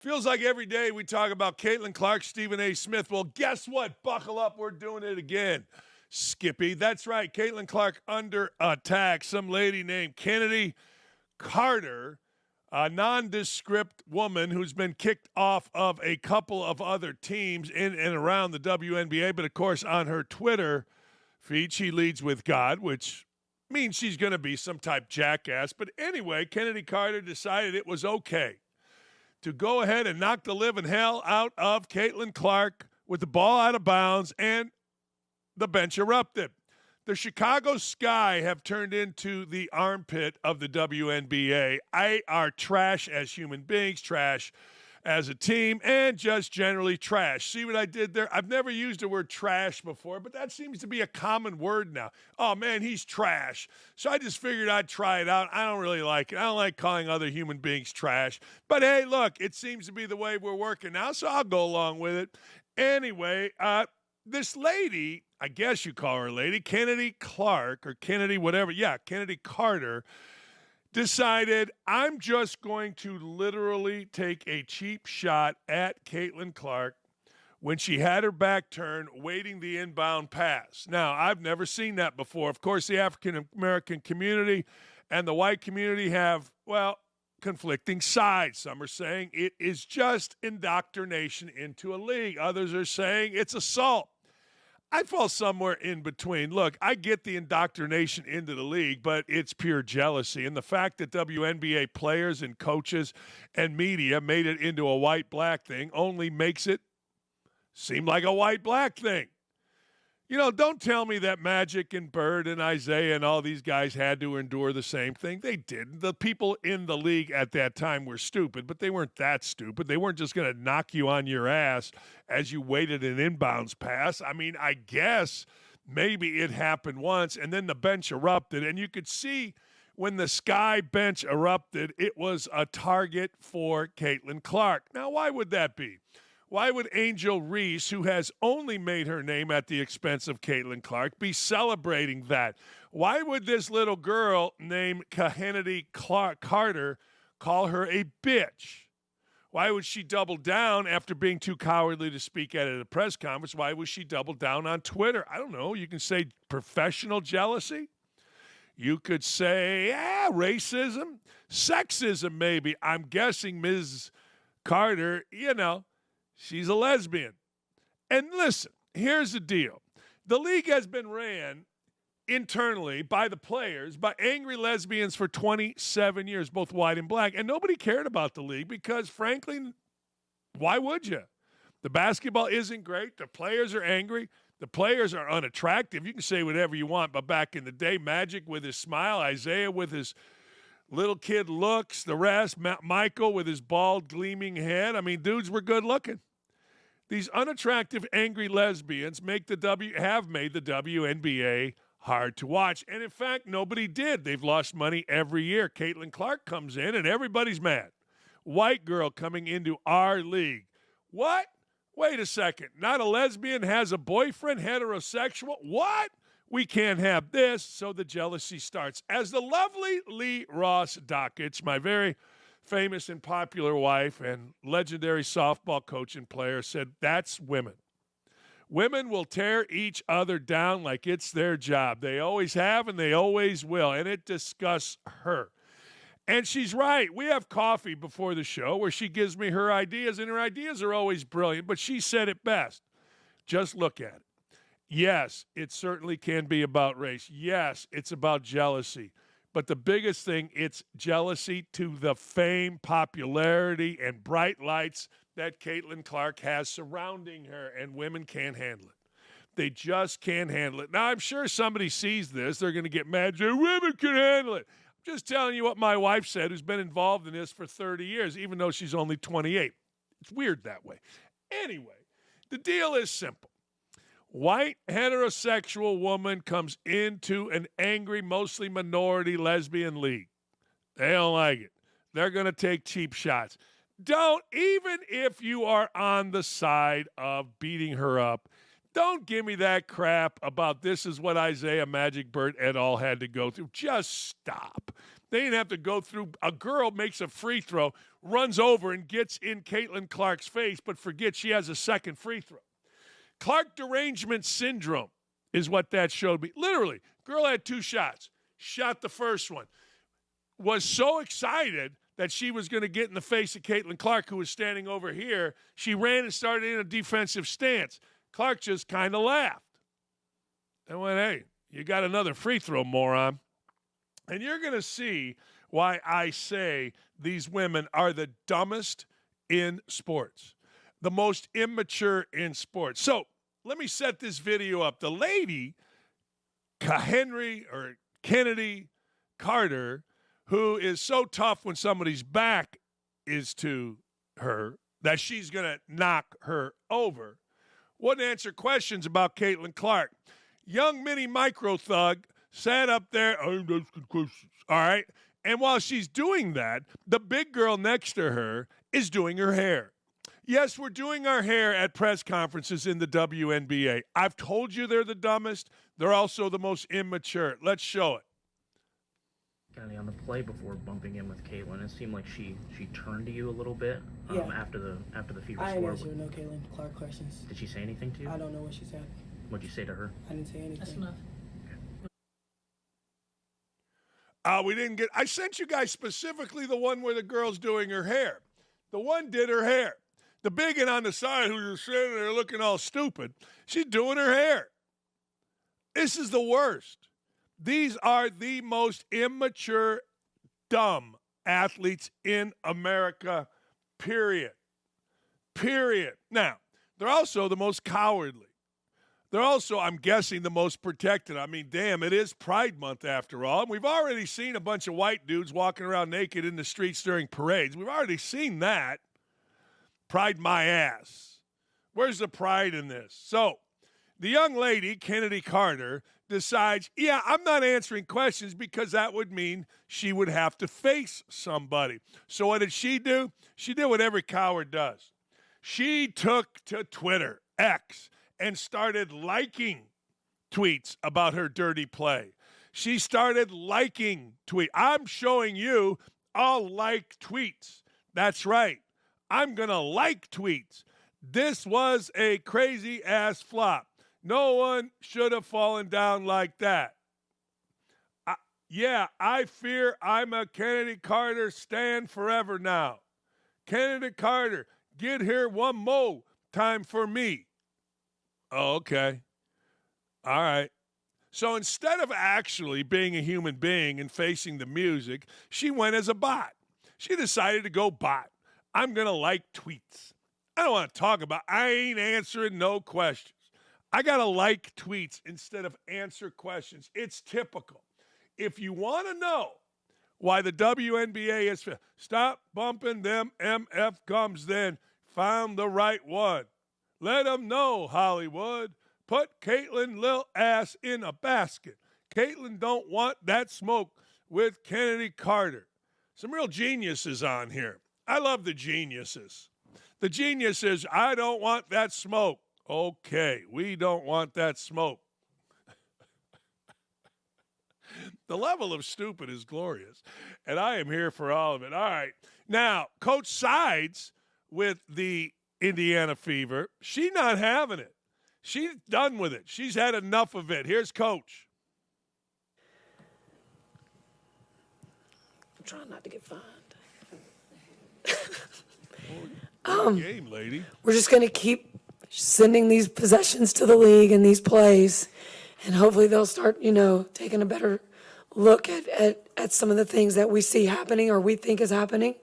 Feels like every day we talk about Caitlin Clark, Stephen A. Smith. Well, guess what? Buckle up. We're doing it again. Skippy. That's right. Caitlin Clark under attack. Some lady named Kennedy Carter, a nondescript woman who's been kicked off of a couple of other teams in and around the WNBA. But, of course, on her Twitter feed, she leads with God, which means she's going to be some type jackass. But anyway, Kennedy Carter decided it was okay to go ahead and knock the living hell out of Caitlin Clark with the ball out of bounds, and the bench erupted. The Chicago Sky have turned into the armpit of the WNBA. I are trash as human beings, trash as a team, and just generally trash. See what I did there? I've never used the word trash before, but that seems to be a common word now. Oh, man, he's trash. So I just figured I'd try it out. I don't really like it. I don't like calling other human beings trash. But, hey, look, it seems to be the way we're working now, so I'll go along with it. Anyway, this lady, I guess you call her a lady, Kennedy Clark or Kennedy whatever. Yeah, Kennedy Carter, decided I'm just going to literally take a cheap shot at Caitlin Clark when she had her back turned, waiting the inbound pass. Now, I've never seen that before. Of course, the African-American community and the white community have, well, conflicting sides. Some are saying it is just indoctrination into a league. Others are saying it's assault. I fall somewhere in between. Look, I get the indoctrination into the league, but it's pure jealousy. And the fact that WNBA players and coaches and media made it into a white-black thing only makes it seem like a white-black thing. You know, don't tell me that Magic and Bird and Isaiah and all these guys had to endure the same thing. They didn't. The people in the league at that time were stupid, but they weren't that stupid. They weren't just going to knock you on your ass as you waited an inbounds pass. I mean, I guess maybe it happened once, and then the bench erupted, and you could see when the Sky bench erupted, it was a target for Caitlin Clark. Now, why would that be? Why would Angel Reese, who has only made her name at the expense of Caitlin Clark, be celebrating that? Why would this little girl named Kennedy Carter call her a bitch? Why would she double down after being too cowardly to speak at a press conference? Why would she double down on Twitter? I don't know. You can say professional jealousy. You could say, racism, sexism maybe. I'm guessing Ms. Carter, she's a lesbian. And listen, here's the deal. The league has been ran internally by the players, by angry lesbians for 27 years, both white and black. And nobody cared about the league because, frankly, why would you? The basketball isn't great. The players are angry. The players are unattractive. You can say whatever you want, but back in the day, Magic with his smile, Isaiah with his little kid looks, the rest, Michael with his bald, gleaming head. I mean, dudes were good looking. These unattractive, angry lesbians have made the WNBA hard to watch. And, in fact, nobody did. They've lost money every year. Caitlin Clark comes in, and everybody's mad. White girl coming into our league. What? Wait a second. Not a lesbian has a boyfriend, heterosexual? What? We can't have this. So the jealousy starts. As the lovely Lee Ross Dakich, my very famous and popular wife and legendary softball coach and player, said, that's women. Women will tear each other down like it's their job. They always have and they always will, and it disgusts her. And she's right. We have coffee before the show where she gives me her ideas, and her ideas are always brilliant, but she said it best. Just look at it. Yes, it certainly can be about race. Yes, it's about jealousy. But the biggest thing, it's jealousy to the fame, popularity, and bright lights that Caitlin Clark has surrounding her, and women can't handle it. They just can't handle it. Now, I'm sure somebody sees this. They're going to get mad. Say, women can handle it. I'm just telling you what my wife said, who's been involved in this for 30 years, even though she's only 28. It's weird that way. Anyway, the deal is simple. White heterosexual woman comes into an angry, mostly minority lesbian league. They don't like it. They're going to take cheap shots. Don't, even if you are on the side of beating her up, don't give me that crap about this is what Isaiah Magic Bird et al. Had to go through. Just stop. They didn't have to go through. A girl makes a free throw, runs over and gets in Caitlin Clark's face, but forgets she has a second free throw. Clark derangement syndrome is what that showed me. Literally, girl had 2 shots. Shot the first one. Was so excited that she was going to get in the face of Caitlin Clark, who was standing over here. She ran and started in a defensive stance. Clark just kind of laughed and went, hey, you got another free throw, moron. And you're going to see why I say these women are the dumbest in sports, the most immature in sports. So let me set this video up. The lady, Kennedy Carter, who is so tough when somebody's back is to her that she's going to knock her over, wouldn't answer questions about Caitlin Clark. Young mini micro thug sat up there, I'm asking questions, all right? And while she's doing that, the big girl next to her is doing her hair. Yes, we're doing our hair at press conferences in the WNBA. I've told you they're the dumbest. They're also the most immature. Let's show it. Kennedy, on the play before bumping in with Caitlin, it seemed like she turned to you a little bit after the Fever I score. didn't answer no Caitlin Clark questions. Did she say anything to you? I don't know what she said. What'd you say to her? I didn't say anything. That's enough. We didn't get. I sent you guys specifically the one where the girl's doing her hair. The one did her hair. The big one on the side who's just sitting there looking all stupid, she's doing her hair. This is the worst. These are the most immature, dumb athletes in America, period. Period. Now, they're also the most cowardly. They're also, I'm guessing, the most protected. I mean, damn, it is Pride Month after all. And we've already seen a bunch of white dudes walking around naked in the streets during parades. We've already seen that. Pride my ass. Where's the pride in this? So, the young lady, Kennedy Carter, decides, yeah, I'm not answering questions because that would mean she would have to face somebody. So what did she do? She did what every coward does. She took to Twitter, X, and started liking tweets about her dirty play. She started liking tweets. I'm showing you I'll like tweets. That's right. I'm going to like tweets. This was a crazy-ass flop. No one should have fallen down like that. I fear I'm a Kennedy Carter stan forever now. Kennedy Carter, get here one more time for me. Oh, okay. All right. So instead of actually being a human being and facing the music, she went as a bot. She decided to go bot. I'm going to like tweets. I don't want to talk about, I ain't answering no questions. I got to like tweets instead of answer questions. It's typical. If you want to know why the WNBA is, stop bumping them MF gums then. Found the right one. Let them know, Hollywood. Put Caitlin Lil ass in a basket. Caitlin don't want that smoke with Kennedy Carter. Some real geniuses on here. I love the geniuses. The genius is, I don't want that smoke. Okay, we don't want that smoke. The level of stupid is glorious, and I am here for all of it. All right. Now, Coach sides with the Indiana Fever. She's not having it. She's done with it. She's had enough of it. Here's Coach. I'm trying not to get fined. Game, lady. We're just going to keep sending these possessions to the league and these plays, and hopefully they'll start, taking a better look at some of the things that we see happening or we think is happening.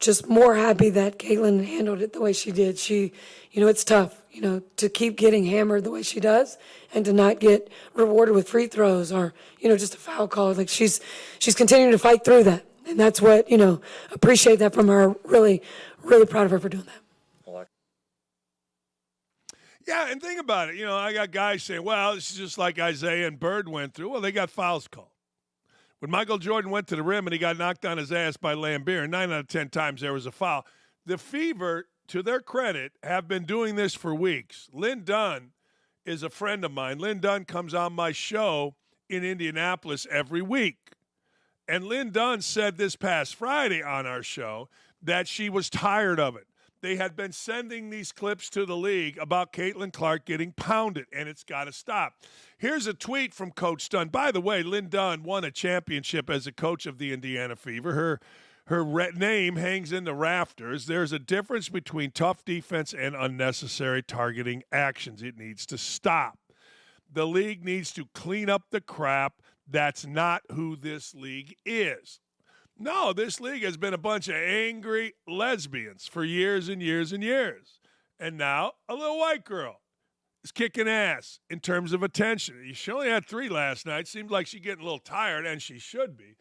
Just more happy that Caitlin handled it the way she did. She, it's tough, to keep getting hammered the way she does and to not get rewarded with free throws or, just a foul call. Like she's continuing to fight through that. And that's what, appreciate that from her. Really, really proud of her for doing that. Yeah, and think about it. I got guys saying, well, this is just like Isaiah and Bird went through. Well, they got fouls called. When Michael Jordan went to the rim and he got knocked on his ass by Lambeer, 9 out of 10 times there was a foul. The Fever, to their credit, have been doing this for weeks. Lynn Dunn is a friend of mine. Lynn Dunn comes on my show in Indianapolis every week. And Lynn Dunn said this past Friday on our show that she was tired of it. They had been sending these clips to the league about Caitlin Clark getting pounded, and it's got to stop. Here's a tweet from Coach Dunn. By the way, Lynn Dunn won a championship as a coach of the Indiana Fever. Her name hangs in the rafters. There's a difference between tough defense and unnecessary targeting actions. It needs to stop. The league needs to clean up the crap. That's not who this league is. No, this league has been a bunch of angry lesbians for years and years and years. And now a little white girl is kicking ass in terms of attention. She only had 3 last night. Seems like she's getting a little tired, and she should be.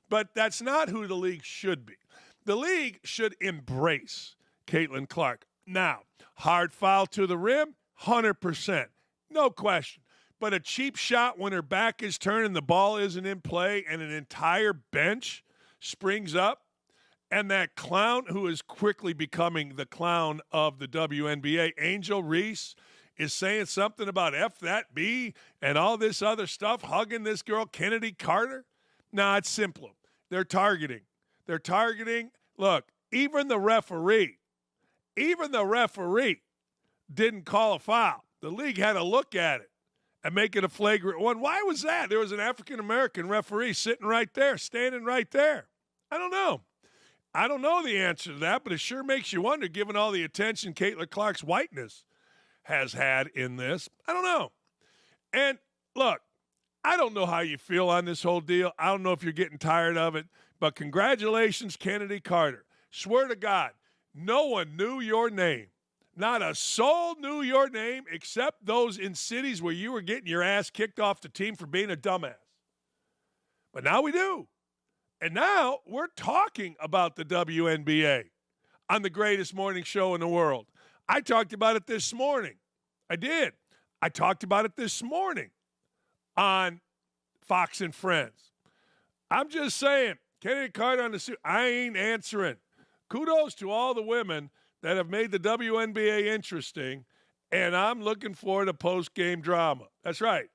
But that's not who the league should be. The league should embrace Caitlin Clark. Now, hard foul to the rim, 100%. No question. But a cheap shot when her back is turned and the ball isn't in play and an entire bench springs up, and that clown who is quickly becoming the clown of the WNBA, Angel Reese, is saying something about F that B and all this other stuff, hugging this girl, Kennedy Carter. No, it's simple. They're targeting. Look, even the referee didn't call a foul. The league had to look at it and make it a flagrant one. Why was that? There was an African-American referee sitting right there, standing right there. I don't know. I don't know the answer to that, but it sure makes you wonder, given all the attention Caitlin Clark's whiteness has had in this. I don't know. And look, I don't know how you feel on this whole deal. I don't know if you're getting tired of it, but congratulations, Kennedy Carter. Swear to God, no one knew your name. Not a soul knew your name except those in cities where you were getting your ass kicked off the team for being a dumbass. But now we do. And now we're talking about the WNBA on the greatest morning show in the world. I talked about it this morning. I did. I talked about it this morning on Fox and Friends. I'm just saying, Kennedy Carter on the suit, I ain't answering. Kudos to all the women that have made the WNBA interesting, and I'm looking forward to post-game drama. That's right.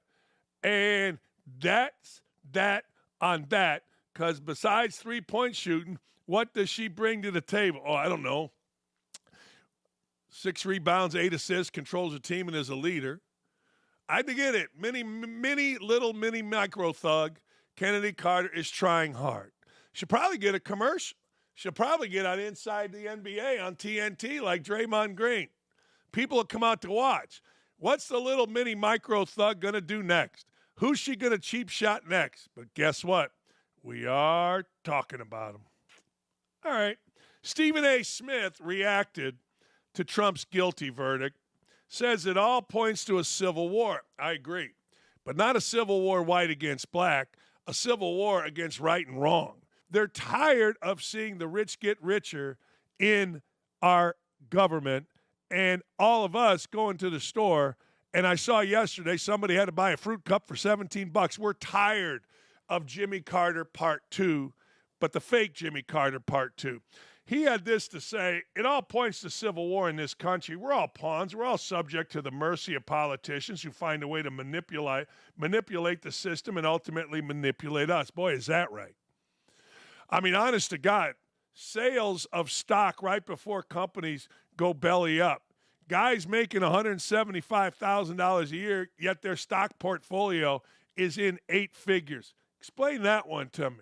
And that's that on that, because besides three-point shooting, what does she bring to the table? Oh, I don't know. 6 rebounds, 8 assists, controls a team, and is a leader. I get it. Mini micro thug. Kennedy Carter is trying hard. She'll probably get a commercial. She'll probably get on Inside the NBA on TNT like Draymond Green. People will come out to watch. What's the little mini micro thug going to do next? Who's she going to cheap shot next? But guess what? We are talking about him. All right. Stephen A. Smith reacted to Trump's guilty verdict, says it all points to a civil war. I agree. But not a civil war white against black, a civil war against right and wrong. They're tired of seeing the rich get richer in our government and all of us going to the store. And I saw yesterday somebody had to buy a fruit cup for $17. We're tired of Jimmy Carter Part 2, but the fake Jimmy Carter Part 2. He had this to say: it all points to civil war in this country. We're all pawns. We're all subject to the mercy of politicians who find a way to manipulate the system and ultimately manipulate us. Boy, is that right. I mean, honest to God, sales of stock right before companies go belly up. Guys making $175,000 a year, yet their stock portfolio is in 8 figures. Explain that one to me.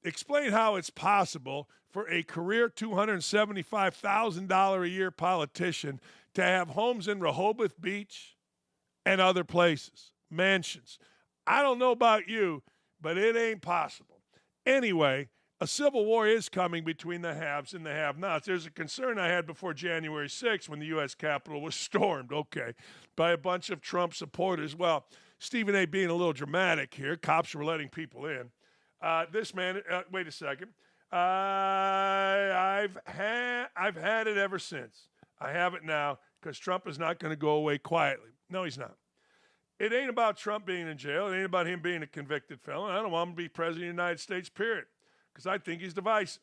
Explain how it's possible for a career $275,000 a year politician to have homes in Rehoboth Beach and other places, mansions. I don't know about you, but it ain't possible. Anyway, a civil war is coming between the haves and the have-nots. There's a concern I had before January 6th when the U.S. Capitol was stormed, by a bunch of Trump supporters. Well, Stephen A. being a little dramatic here. Cops were letting people in. This man, wait a second. I've had it ever since. I have it now because Trump is not going to go away quietly. No, he's not. It ain't about Trump being in jail. It ain't about him being a convicted felon. I don't want him to be president of the United States, period, because I think he's divisive,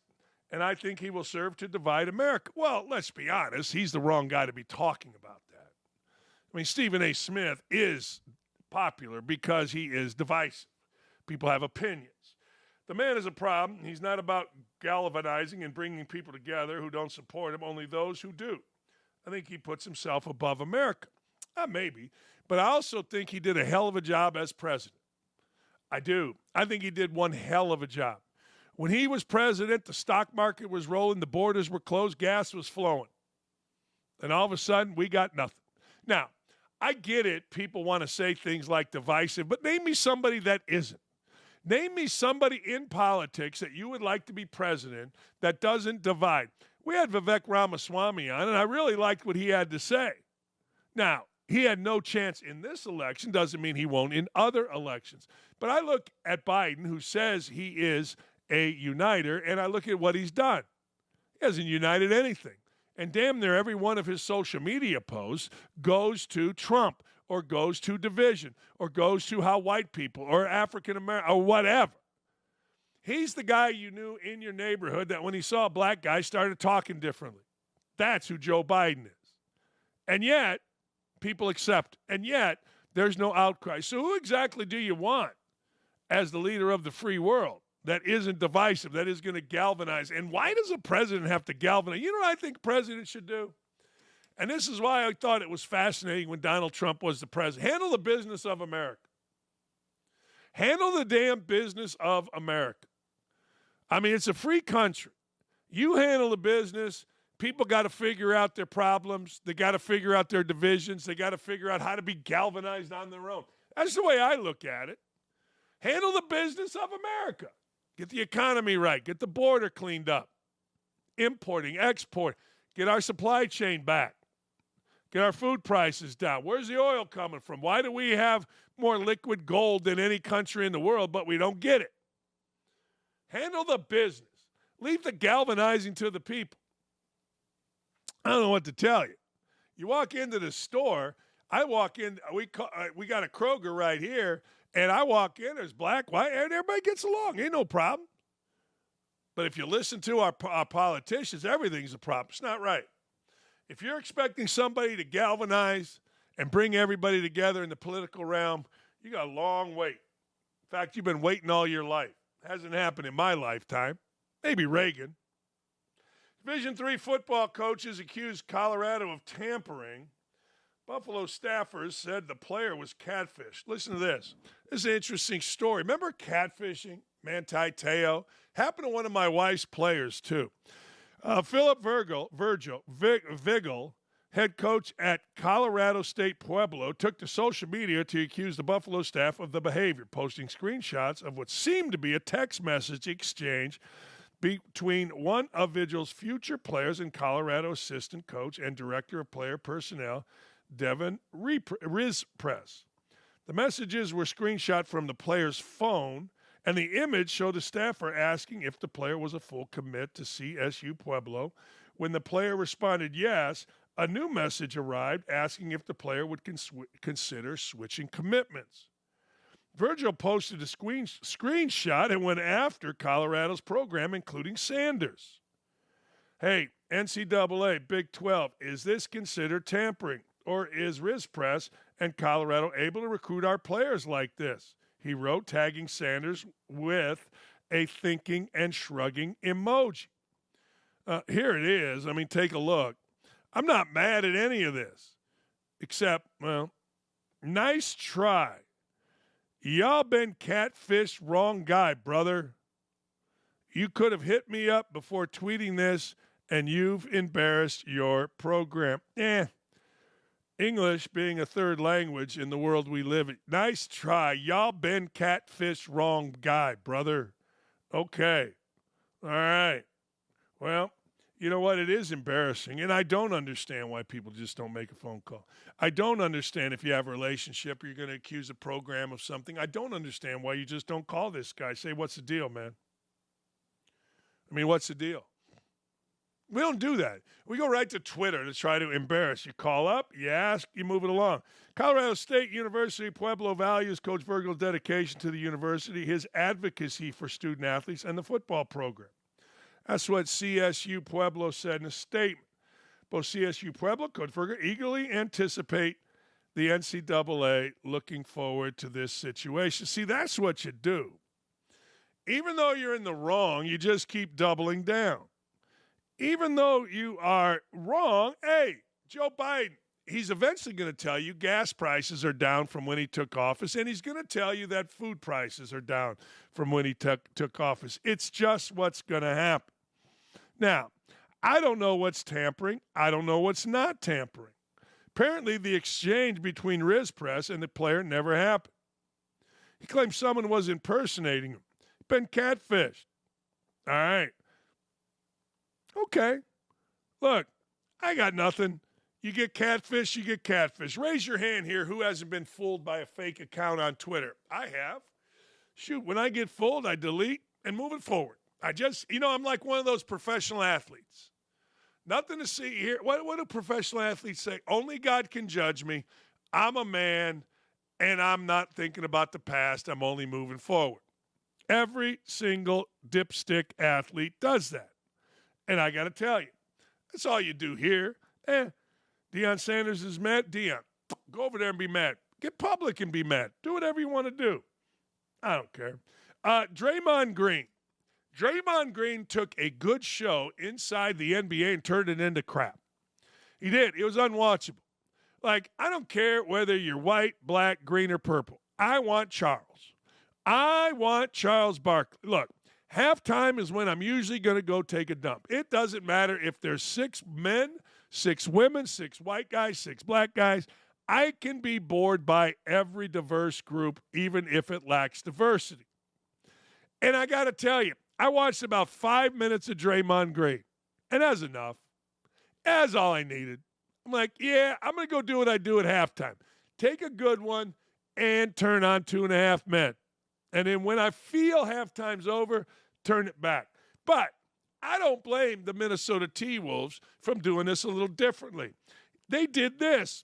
and I think he will serve to divide America. Well, let's be honest. He's the wrong guy to be talking about that. I mean, Stephen A. Smith is popular because he is divisive. People have opinions. The man is a problem. He's not about galvanizing and bringing people together who don't support him, only those who do. I think he puts himself above America. Maybe. But I also think he did a hell of a job as president. I do. I think he did one hell of a job. When he was president, the stock market was rolling, the borders were closed, gas was flowing. And all of a sudden, we got nothing. Now, I get it. People want to say things like divisive, but name me somebody that isn't. Name me somebody in politics that you would like to be president that doesn't divide. We had Vivek Ramaswamy on, and I really liked what he had to say. Now, he had no chance in this election. Doesn't mean he won't in other elections. But I look at Biden, who says he is a uniter, and I look at what he's done. He hasn't united anything. And damn near every one of his social media posts goes to Trump or goes to division or goes to how white people or African American or whatever. He's the guy you knew in your neighborhood that when he saw a black guy started talking differently. That's who Joe Biden is. And yet, people accept. And yet, there's no outcry. So who exactly do you want as the leader of the free world that isn't divisive, that is going to galvanize? And why does a president have to galvanize? You know what I think presidents should do? And this is why I thought it was fascinating when Donald Trump was the president. Handle the business of America. Handle the damn business of America. I mean, it's a free country. You handle the business. People got to figure out their problems. They got to figure out their divisions. They got to figure out how to be galvanized on their own. That's the way I look at it. Handle the business of America. Get the economy right. Get the border cleaned up. Importing, export. Get our supply chain back. Get our food prices down. Where's the oil coming from? Why do we have more liquid gold than any country in the world, but we don't get it? Handle the business. Leave the galvanizing to the people. I don't know what to tell you. You walk into the store. I walk in. We got a Kroger right here, and I walk in. There's black, white, and everybody gets along. Ain't no problem. But if you listen to our politicians, everything's a problem. It's not right. If you're expecting somebody to galvanize and bring everybody together in the political realm, you got a long wait. In fact, you've been waiting all your life. Hasn't happened in my lifetime. Maybe Reagan. Division III football coaches accused Colorado of tampering. Buffalo staffers said the player was catfished. Listen to this. This is an interesting story. Remember catfishing? Manti Te'o? Happened to one of my wife's players, too. Philip Vigil, head coach at Colorado State Pueblo, took to social media to accuse the Buffalo staff of the behavior, posting screenshots of what seemed to be a text message exchange between one of Vigil's future players and Colorado assistant coach and director of player personnel, Devin Rizpress. The messages were screenshot from the player's phone, and the image showed a staffer asking if the player was a full commit to CSU Pueblo. When the player responded yes, a new message arrived asking if the player would consider switching commitments. Virgil posted a screenshot and went after Colorado's program, including Sanders. Hey, NCAA, Big 12, is this considered tampering? Or is Rizpress and Colorado able to recruit our players like this? He wrote, tagging Sanders with a thinking and shrugging emoji. Here it is. I mean, take a look. I'm not mad at any of this, except, well, nice try. Y'all been catfished, wrong guy, brother. You could have hit me up before tweeting this, and you've embarrassed your program. English being a third language in the world we live in. Nice try. Y'all been catfished, wrong guy, brother. Okay. All right. Well, you know what? It is embarrassing, and I don't understand why people just don't make a phone call. I don't understand if you have a relationship or you're going to accuse a program of something. I don't understand why you just don't call this guy. Say, what's the deal, man? I mean, what's the deal? We don't do that. We go right to Twitter to try to embarrass. You call up, you ask, you move it along. Colorado State University Pueblo values Coach Virgil's dedication to the university, his advocacy for student athletes, and the football program. That's what CSU Pueblo said in a statement. Both CSU Pueblo, Coach Virgil, eagerly anticipate the NCAA looking forward to this situation. See, that's what you do. even though you're in the wrong, you just keep doubling down. Even though you are wrong, hey, Joe Biden, he's eventually going to tell you gas prices are down from when he took office, and he's going to tell you that food prices are down from when he took office. It's just what's going to happen. Now, I don't know what's tampering. I don't know what's not tampering. Apparently, the exchange between Riz Press and the player never happened. He claims someone was impersonating him. Been catfished. All right. Okay. Look, I got nothing. You get catfish, you get catfish. Raise your hand here who hasn't been fooled by a fake account on Twitter. I have. Shoot, when I get fooled, I delete and move it forward. I'm like one of those professional athletes. Nothing to see here. What do professional athletes say? Only God can judge me. I'm a man, and I'm not thinking about the past. I'm only moving forward. Every single dipstick athlete does that. And I got to tell you, that's all you do here. Deion Sanders is mad. Deion, go over there and be mad. Get public and be mad. Do whatever you want to do. I don't care. Draymond Green. Draymond Green took a good show inside the NBA and turned it into crap. He did. It was unwatchable. Like, I don't care whether you're white, black, green, or purple. I want Charles. I want Charles Barkley. Look, halftime is when I'm usually going to go take a dump. It doesn't matter if there's 6 men, 6 women, 6 white guys, 6 black guys. I can be bored by every diverse group, even if it lacks diversity. And I got to tell you, I watched about 5 minutes of Draymond Green, and that's enough. That's all I needed. I'm like, yeah, I'm going to go do what I do at halftime. Take a good one and turn on 2.5 men. And then when I feel halftime's over, turn it back. But I don't blame the Minnesota T-Wolves from doing this a little differently. They did this.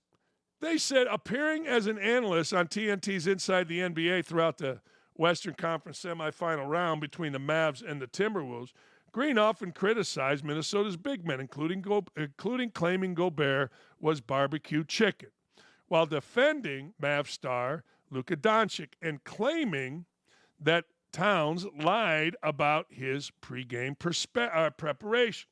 They said, appearing as an analyst on TNT's Inside the NBA throughout the Western Conference semifinal round between the Mavs and the Timberwolves, Green often criticized Minnesota's big men, including claiming Gobert was barbecue chicken, while defending Mavs star Luka Doncic and claiming that Towns lied about his pregame preparation.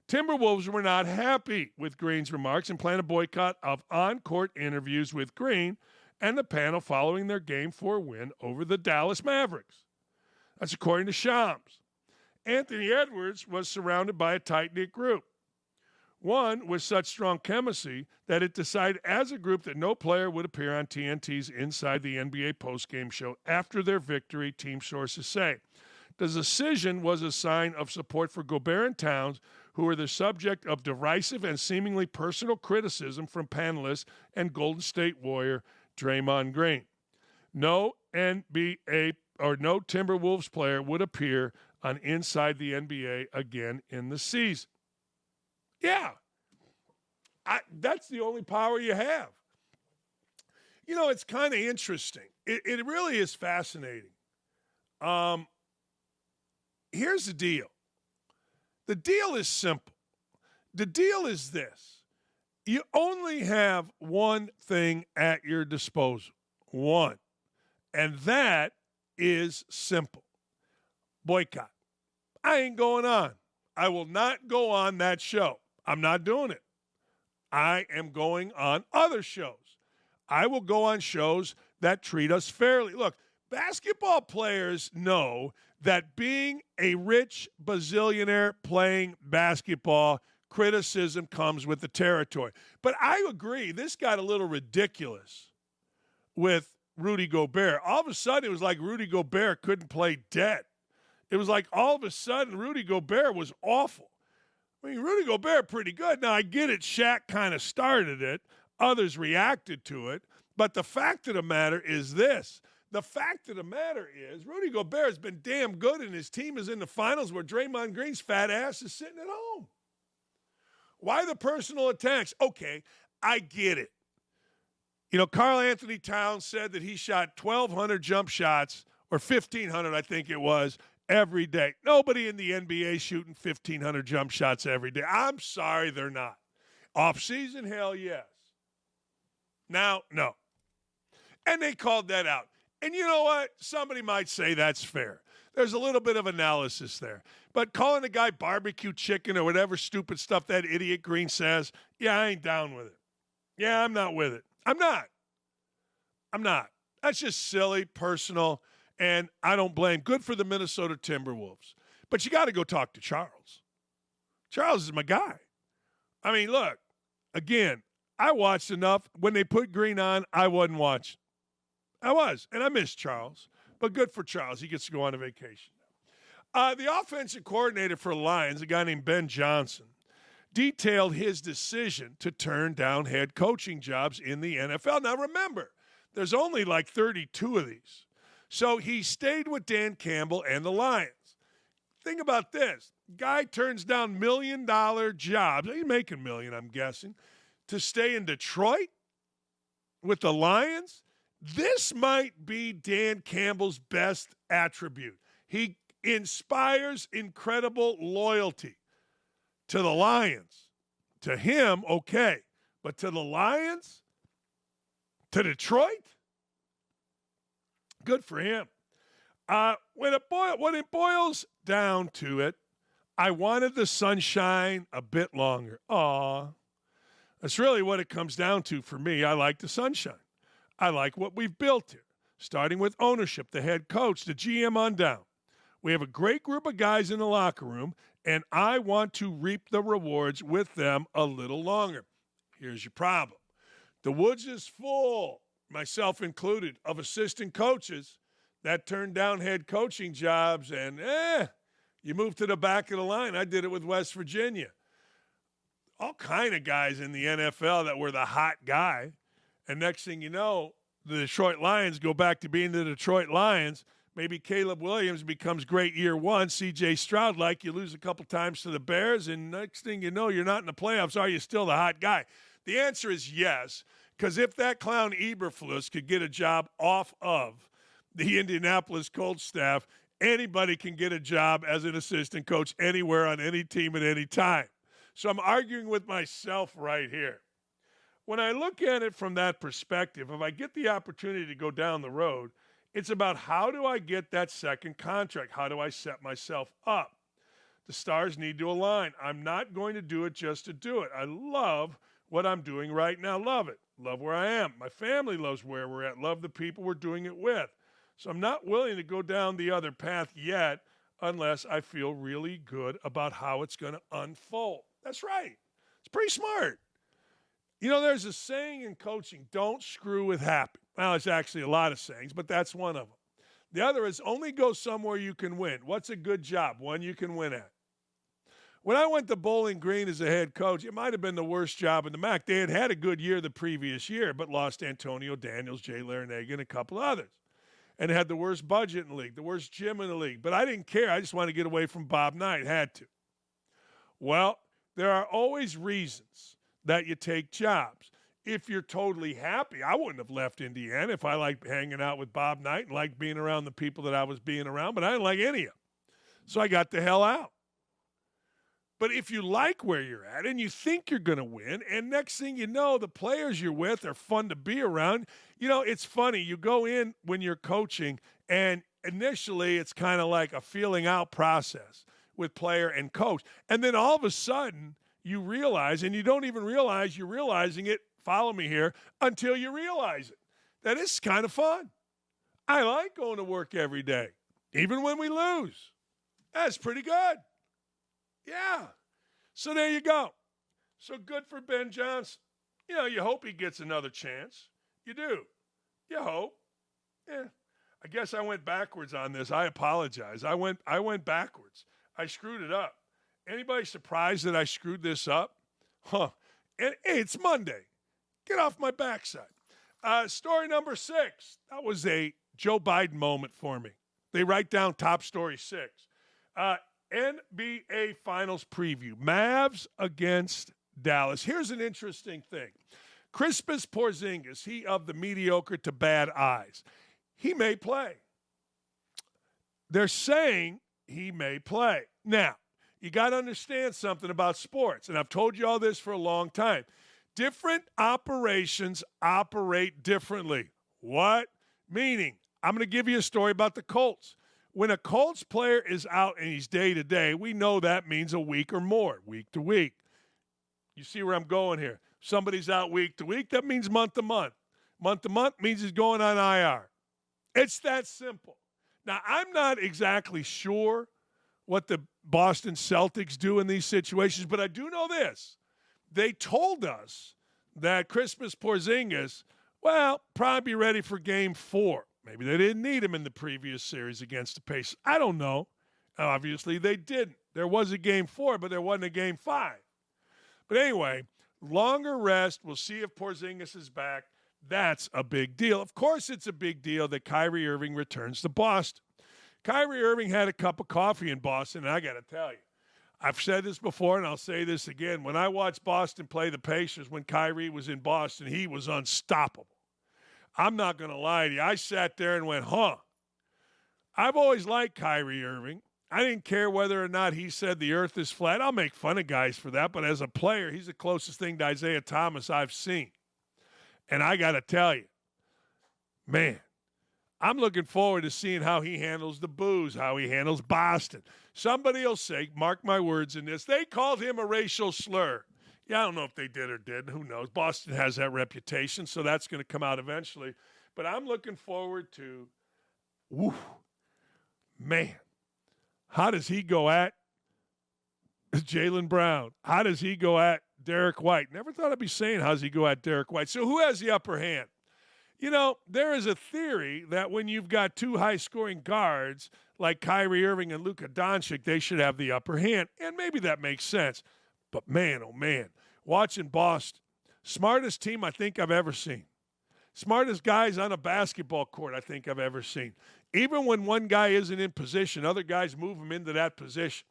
Timberwolves were not happy with Green's remarks and planned a boycott of on-court interviews with Green and the panel following their Game 4 win over the Dallas Mavericks. That's according to Shams. Anthony Edwards was surrounded by a tight-knit group, one with such strong chemistry that it decided as a group that no player would appear on TNT's Inside the NBA postgame show after their victory, team sources say. The decision was a sign of support for Gobert and Towns, who were the subject of derisive and seemingly personal criticism from panelists and Golden State Warrior Draymond Green. No NBA or no Timberwolves player would appear on Inside the NBA again in the season. Yeah, that's the only power you have. You know, it's kind of interesting. It really is fascinating. Here's the deal. The deal is simple. The deal is this. You only have one thing at your disposal. One. And that is simple. Boycott. I ain't going on. I will not go on that show. I'm not doing it. I am going on other shows. I will go on shows that treat us fairly. Look, basketball players know that being a rich bazillionaire playing basketball, criticism comes with the territory. But I agree, this got a little ridiculous with Rudy Gobert. All of a sudden, it was like Rudy Gobert couldn't play dead. It was like all of a sudden, Rudy Gobert was awful. I mean, Rudy Gobert pretty good. Now, I get it, Shaq kind of started it. Others reacted to it. But the fact of the matter is this. The fact of the matter is Rudy Gobert has been damn good, and his team is in the finals where Draymond Green's fat ass is sitting at home. Why the personal attacks? Okay, I get it. You know, Karl Anthony Towns said that he shot 1,200 jump shots, or 1,500, I think it was, every day. Nobody in the NBA shooting 1,500 jump shots every day. I'm sorry, they're not. Off-season, hell yes. Now, no. And they called that out. And you know what? Somebody might say that's fair. there's a little bit of analysis there. But calling a guy barbecue chicken or whatever stupid stuff that idiot Green says, yeah, I ain't down with it. Yeah, I'm not with it. I'm not. That's just silly, personal, and I don't blame. Good for the Minnesota Timberwolves. But you got to go talk to Charles. Charles is my guy. I mean, look, again, I watched enough. When they put Green on, I wasn't watching. I was, and I missed Charles. But good for Charles. He gets to go on a vacation. The offensive coordinator for the Lions, a guy named Ben Johnson, detailed his decision to turn down head coaching jobs in the NFL. Now, remember, there's only like 32 of these. So he stayed with Dan Campbell and the Lions. Think about this. Guy turns down $1 million jobs. He's making $1 million, I'm guessing, to stay in Detroit with the Lions. This might be Dan Campbell's best attribute. He inspires incredible loyalty to the Lions. To him, okay. But to the Lions? To Detroit? Good for him. When it boils down to it, I wanted the sunshine a bit longer. Aw. That's really what it comes down to for me. I like the sunshine. I like what we've built here, starting with ownership, the head coach, the GM on down. We have a great group of guys in the locker room, and I want to reap the rewards with them a little longer. Here's your problem. The Woods is full, myself included, of assistant coaches that turned down head coaching jobs, and you move to the back of the line. I did it with West Virginia. All kind of guys in the NFL that were the hot guy, and next thing you know, the Detroit Lions go back to being the Detroit Lions. Maybe Caleb Williams becomes great year one. C.J. Stroud, like you lose a couple times to the Bears, and next thing you know, you're not in the playoffs. Are you still the hot guy? The answer is yes, because if that clown Eberflus could get a job off of the Indianapolis Colts staff, anybody can get a job as an assistant coach anywhere on any team at any time. So I'm arguing with myself right here. When I look at it from that perspective, if I get the opportunity to go down the road, it's about how do I get that second contract? How do I set myself up? The stars need to align. I'm not going to do it just to do it. I love what I'm doing right now. Love it. Love where I am. My family loves where we're at. Love the people we're doing it with. So I'm not willing to go down the other path yet unless I feel really good about how it's going to unfold. That's right. It's pretty smart. You know, there's a saying in coaching, don't screw with happy. Well, there's actually a lot of sayings, but that's one of them. The other is only go somewhere you can win. What's a good job? One you can win at. When I went to Bowling Green as a head coach, it might have been the worst job in the MAC. They had had a good year the previous year, but lost Antonio Daniels, Jay Larinaga, and a couple others. And had the worst budget in the league, the worst gym in the league. But I didn't care. I just wanted to get away from Bob Knight. Had to. Well, there are always reasons that you take jobs. If you're totally happy, I wouldn't have left Indiana if I liked hanging out with Bob Knight and liked being around the people that I was being around, but I didn't like any of them. So I got the hell out. But if you like where you're at and you think you're going to win, and next thing you know, the players you're with are fun to be around. You know, it's funny. You go in when you're coaching, and initially it's kind of like a feeling out process with player and coach. And then all of a sudden you realize, and you don't even realize you're realizing it, follow me here, until you realize it, that it's kind of fun. I like going to work every day, even when we lose. That's pretty good. Yeah. So there you go. So good for Ben Johnson. You know, you hope he gets another chance. You do. You hope. Yeah. I guess I went backwards on this. I apologize. I went backwards. I screwed it up. Anybody surprised that I screwed this up? Huh. And hey, it's Monday. Get off my backside. Story number 6. That was a Joe Biden moment for me. They write down top story 6. NBA Finals preview. Mavs against Dallas. Here's an interesting thing. Kristaps Porzingis, he of the mediocre to bad eyes. He may play. They're saying he may play. Now, you got to understand something about sports, and I've told you all this for a long time. Different operations operate differently. What? Meaning, I'm going to give you a story about the Colts. When a Colts player is out and he's day-to-day, we know that means a week or more, week to week. You see where I'm going here? Somebody's out week to week, that means month to month. Month to month means he's going on IR. It's that simple. Now, I'm not exactly sure what the Boston Celtics do in these situations, but I do know this. They told us that Christmas Porzingis, well, probably be ready for Game 4. Maybe they didn't need him in the previous series against the Pacers. I don't know. Obviously, they didn't. There was a Game 4, but there wasn't a Game 5. But anyway, longer rest. We'll see if Porzingis is back. That's a big deal. Of course, it's a big deal that Kyrie Irving returns to Boston. Kyrie Irving had a cup of coffee in Boston, and I got to tell you, I've said this before, and I'll say this again. When I watched Boston play the Pacers when Kyrie was in Boston, he was unstoppable. I'm not going to lie to you. I sat there and went, I've always liked Kyrie Irving. I didn't care whether or not he said the earth is flat. I'll make fun of guys for that, but as a player, he's the closest thing to Isaiah Thomas I've seen. And I got to tell you, man, I'm looking forward to seeing how he handles the booze, how he handles Boston. Somebody will say, mark my words in this, they called him a racial slur. Yeah, I don't know if they did or didn't. Who knows? Boston has that reputation, so that's going to come out eventually. But I'm looking forward to, man, how does he go at Jaylen Brown? How does he go at Derek White? Never thought I'd be saying how does he go at Derek White. So who has the upper hand? You know, there is a theory that when you've got two high-scoring guards like Kyrie Irving and Luka Doncic, they should have the upper hand. And maybe that makes sense. But man, oh man, watching Boston, smartest team I think I've ever seen. Smartest guys on a basketball court I think I've ever seen. Even when one guy isn't in position, other guys move him into that position.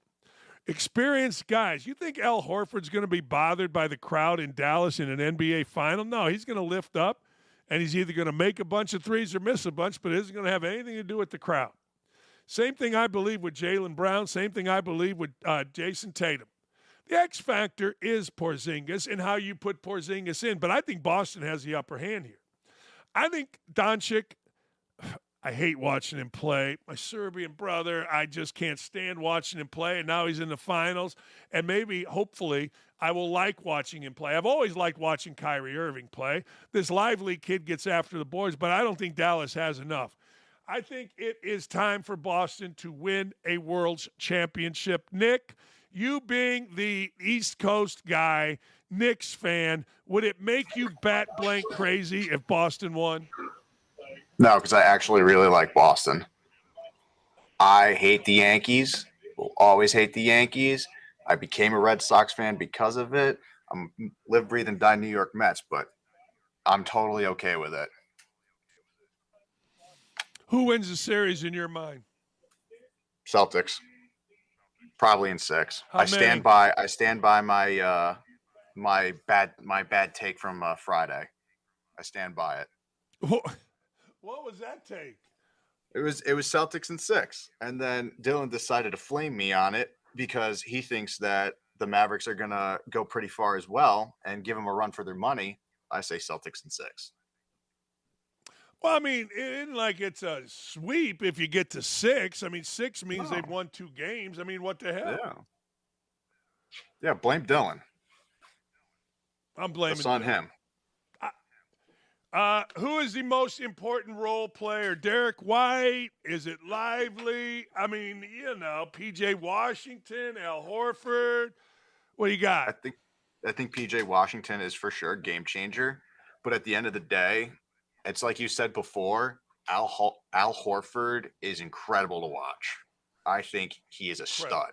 Experienced guys. You think Al Horford's going to be bothered by the crowd in Dallas in an NBA final? No, he's going to lift up, and he's either going to make a bunch of threes or miss a bunch, but it isn't going to have anything to do with the crowd. Same thing I believe with Jaylen Brown. Same thing I believe with Jason Tatum. The X factor is Porzingis and how you put Porzingis in, but I think Boston has the upper hand here. I think Doncic, I hate watching him play. My Serbian brother, I just can't stand watching him play, and now he's in the finals, and maybe, hopefully, I will like watching him play. I've always liked watching Kyrie Irving play. This lively kid gets after the boards, but I don't think Dallas has enough. I think it is time for Boston to win a world's championship. Nick, you being the East Coast guy, Knicks fan, would it make you bat blank crazy if Boston won? No, because I actually really like Boston. I hate the Yankees. Will always hate the Yankees. I became a Red Sox fan because of it. I'm live, breathe, and die New York Mets, but I'm totally okay with it. Who wins the series in your mind? Celtics. Probably in 6. How I many? stand by my my bad take from Friday. I stand by it. What was that take? It was Celtics in 6, and then Dylan decided to flame me on it because he thinks that the Mavericks are gonna go pretty far as well and give them a run for their money. I say Celtics in 6. Well, I mean, it isn't like it's a sweep if you get to 6. I mean, 6 means they've won 2 games. I mean, what the hell? Yeah, blame Dylan. I'm blaming It's on Dylan. him. Who is the most important role player? Derek White? Is it Lively? I mean, you know, P.J. Washington, Al Horford. What do you got? I think P.J. Washington is for sure a game changer, but at the end of the day, it's like you said before, Al Horford is incredible to watch. I think he is a stud.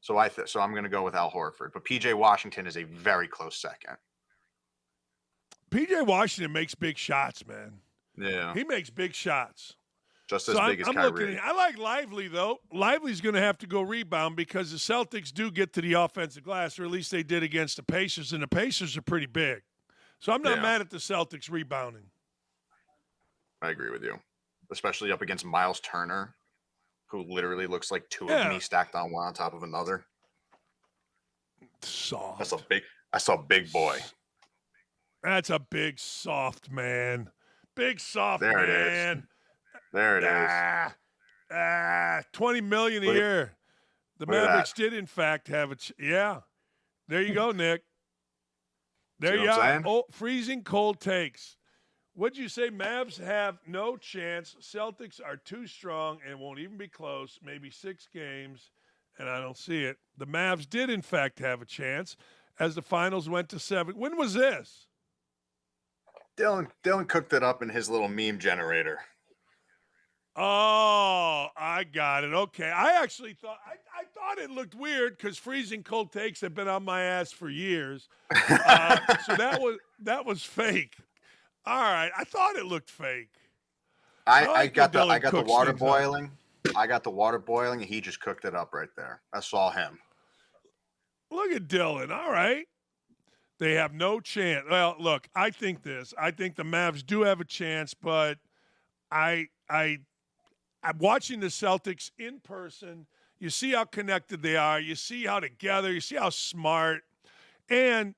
So I'm going to go with Al Horford, but P.J. Washington is a very close second. P.J. Washington makes big shots, man. Yeah. He makes big shots. Just as big as Kyrie. I like Lively, though. Lively's going to have to go rebound because the Celtics do get to the offensive glass, or at least they did against the Pacers, and the Pacers are pretty big. So I'm not mad at the Celtics rebounding. I agree with you, especially up against Miles Turner, who literally looks like 2 of me stacked on one on top of another. Soft. That's a big boy. That's a big soft man. Big soft there man. It is. There it is. $20 million a year. The Look at Mavericks that. did, in fact, have a yeah. There you go, Nick. There See you what I'm are. saying? Oh, freezing cold takes. What'd you say? Mavs have no chance. Celtics are too strong and won't even be close. Maybe 6 games, and I don't see it. The Mavs did, in fact, have a chance as the finals went to 7. When was this? Dylan cooked it up in his little meme generator. Oh, I got it. Okay. I actually thought I thought it looked weird because freezing cold takes have been on my ass for years. So that was fake. All right. I thought it looked fake. I like got when the Dylan cooks water things up. boiling. I got the water boiling, and he just cooked it up right there. I saw him. Look at Dylan. All right. They have no chance. Well, look, I think this. I think the Mavs do have a chance, but I'm watching the Celtics in person. You see how connected they are. You see how together. You see how smart. And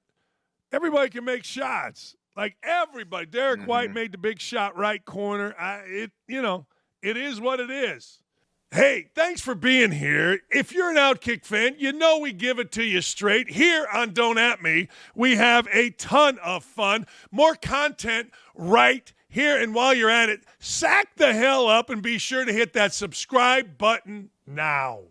everybody can make shots. Like everybody. Derek White made the big shot right corner. It is what it is. Hey, thanks for being here. If you're an OutKick fan, you know we give it to you straight. Here on Don't At Me, we have a ton of fun. More content right here. And while you're at it, sack the hell up and be sure to hit that subscribe button now.